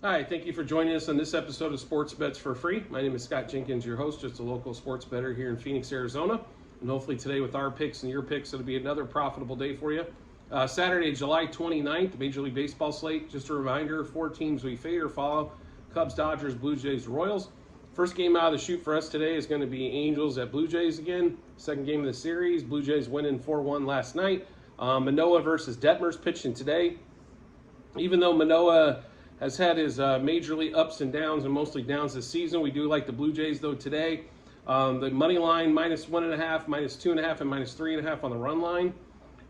Hi, thank you for joining us on this episode of Sports Bets for Free. My name is Scott Jenkins, your host, just a local sports bettor here in Phoenix, Arizona. And hopefully today with our picks and your picks, it'll be another profitable day for you. Saturday, July 29th, Major League Baseball slate. Just a reminder, 4 teams we fade or follow: Cubs, Dodgers, Blue Jays, Royals. First game out of the chute for us today is going to be Angels at Blue Jays again. Second game of the series, Blue Jays winning 4-1 last night. Manoah versus Detmers pitching today. Even though Manoah has had his major league ups and downs and mostly downs this season, we do like the Blue Jays though today. The money line -1.5, -2.5, and -3.5 on the run line.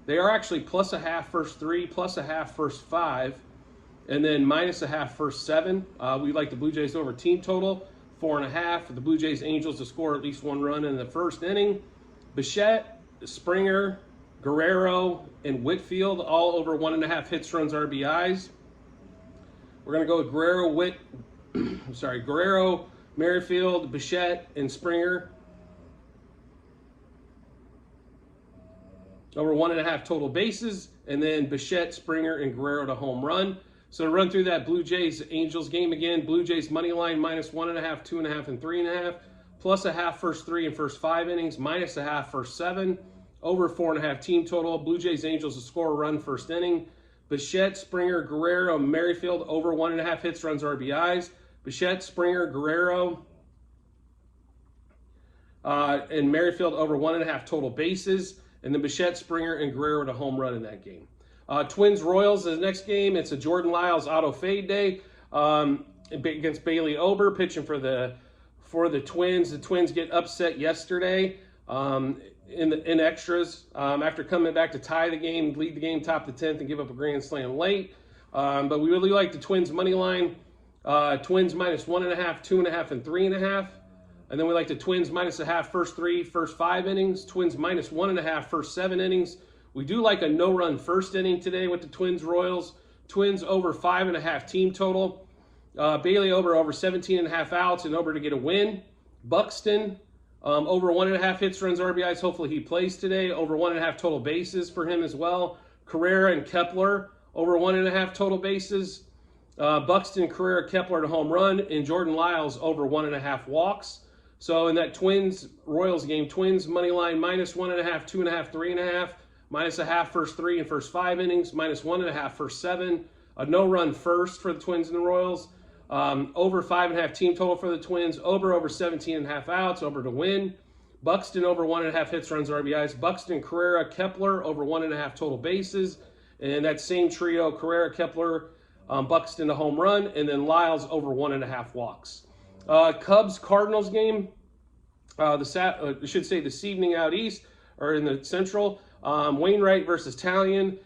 They are actually +0.5 first 3, +0.5 first 5, and then -0.5 first 7. We like the Blue Jays over team total 4.5. The Blue Jays Angels to score at least 1 run in the first inning. Bichette, Springer, Guerrero, and Whitfield all over 1.5 hits, runs, RBIs. We're going to go with Guerrero, Merrifield, Bichette, and Springer. Over 1.5 total bases, and then Bichette, Springer, and Guerrero to home run. So to run through that Blue Jays Angels game again, Blue Jays money line -1.5, 2.5, and 3.5, +0.5 first 3 and first 5 innings, -0.5 first 7, over 4.5 team total. Blue Jays Angels to score a run first inning. Bichette, Springer, Guerrero, Merrifield over 1.5 hits, runs, RBIs. Bichette, Springer, Guerrero, and Merrifield over 1.5 total bases. And then Bichette, Springer, and Guerrero to home run in that game. Twins Royals is the next game. It's a Jordan Lyles auto fade day against Bailey Ober pitching for the Twins. The Twins get upset yesterday in extras after coming back to tie the game, lead the game top the 10th, and give up a grand slam late. But we really like the Twins money line. Twins -1.5, 2.5, and 3.5. And then we like the Twins -0.5 first 3, first 5 innings. Twins -1.5 first 7 innings. We do like a no-run first inning today with the Twins Royals. Twins over 5.5 team total. Bailey over 17.5 outs and over to get a win. Buxton over 1.5 hits, runs, RBIs. Hopefully he plays today. Over 1.5 total bases for him as well. Carrera and Kepler over 1.5 total bases. Buxton, Carrera, Kepler to home run, and Jordan Lyles over 1.5 walks. So in that Twins Royals game, Twins money line -1.5, 2.5, 3.5, -0.5 first 3 and first 5 innings, -1.5 first 7. A no-run first for the Twins and the Royals. Over 5.5 team total for the Twins. Over 17.5 outs. Over to win. Buxton over 1.5 hits, runs, RBIs. Buxton, Carrera, Kepler over 1.5 total bases. And that same trio: Carrera, Kepler, Buxton to home run, and then Lyles over 1.5 walks. Cubs Cardinals game. I should say this evening out east or in the Central. Wainwright versus Talion.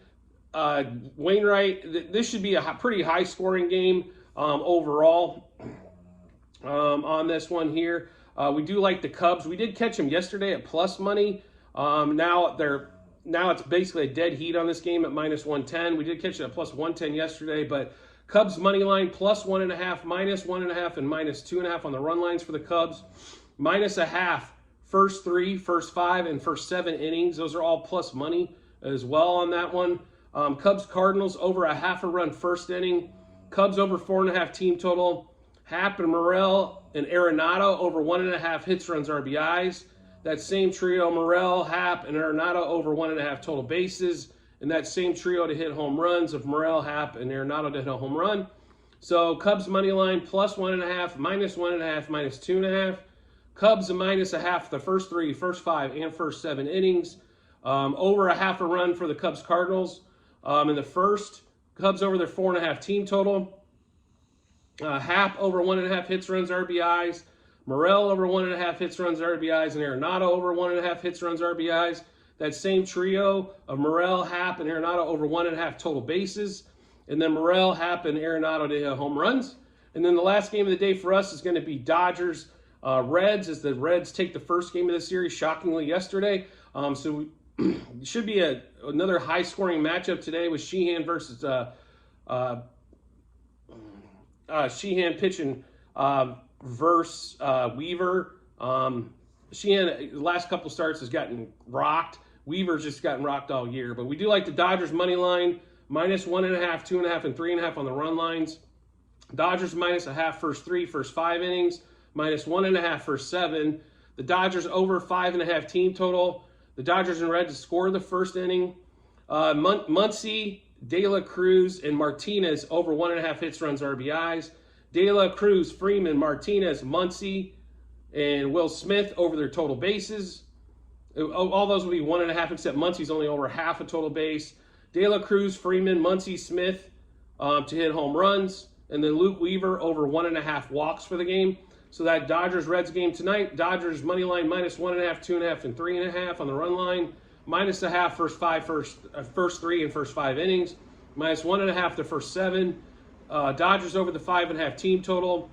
Wainwright. This should be a pretty high scoring game. Overall on this one here. We do like the Cubs. We did catch them yesterday at plus money. Now it's basically a dead heat on this game at -110. We did catch it at +110 yesterday, but Cubs money line +1.5, -1.5, and -2.5 on the run lines for the Cubs. -0.5 first 3, first 5, and first 7 innings. Those are all plus money as well on that one. Cubs Cardinals over 0.5 run first inning. Cubs over 4.5 team total. Happ and Morel and Arenado over 1.5 hits, runs, RBIs. That same trio, Morel, Happ, and Arenado over 1.5 total bases. And that same trio to hit home runs of Morel, Happ, and Arenado to hit a home run. So Cubs money line +1.5, -1.5, -2.5. Cubs -0.5 the first 3, first 5, and first 7 innings. Over 0.5 run for the Cubs Cardinals. In the first, Cubs over their 4.5 team total. Happ over 1.5 hits, runs, RBIs. Morel over 1.5 hits, runs, RBIs, and Arenado over 1.5 hits, runs, RBIs. That same trio of Morel, Happ, and Arenado over 1.5 total bases. And then Morel, Happ, and Arenado to hit home runs. And then the last game of the day for us is going to be Dodgers Reds, as the Reds take the first game of the series shockingly yesterday. So it should be another high-scoring matchup today with Sheehan versus Sheehan pitching versus Weaver. Sheehan, the last couple starts, has gotten rocked. Weaver's just gotten rocked all year. But we do like the Dodgers money line, -1.5, 2.5, and 3.5 on the run lines. Dodgers -0.5 first 3, first 5 innings, -1.5 first 7. The Dodgers over 5.5 team total. The Dodgers and Reds score the first inning. Muncy, De La Cruz, and Martinez over 1.5 hits, runs, RBIs. De La Cruz, Freeman, Martinez, Muncy, and Will Smith over their total bases. All those will be 1.5, except Muncy's only over half a total base. De La Cruz, Freeman, Muncy, Smith to hit home runs. And then Luke Weaver over 1.5 walks for the game. So that Dodgers-Reds game tonight, Dodgers money line -1.5, 2.5, and 3.5 on the run line. -0.5 first 3 and first 5 innings. -1.5 the first 7. Dodgers over the 5.5 team total.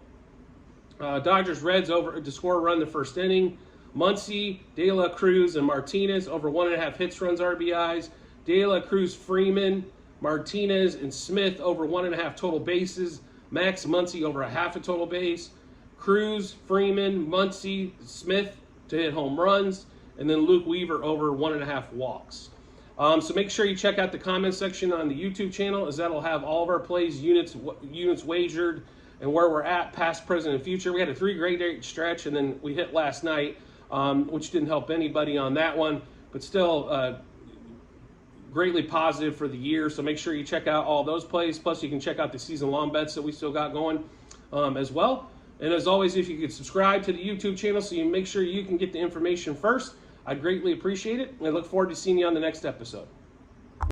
Dodgers-Reds over to score a run the first inning. Muncy, De La Cruz, and Martinez over 1.5 hits, runs, RBIs. De La Cruz, Freeman, Martinez, and Smith over 1.5 total bases. Max Muncy over 1/2 a total base. Cruz, Freeman, Muncy, Smith to hit home runs. And then Luke Weaver over 1.5 walks. So make sure you check out the comment section on the YouTube channel, as that'll have all of our plays, units wagered, and where we're at, past, present, and future. We had a 3 great day stretch, and then we hit last night, which didn't help anybody on that one, but still greatly positive for the year. So make sure you check out all those plays. Plus, you can check out the season-long bets that we still got going as well. And as always, if you could subscribe to the YouTube channel so you make sure you can get the information first, I'd greatly appreciate it. And I look forward to seeing you on the next episode.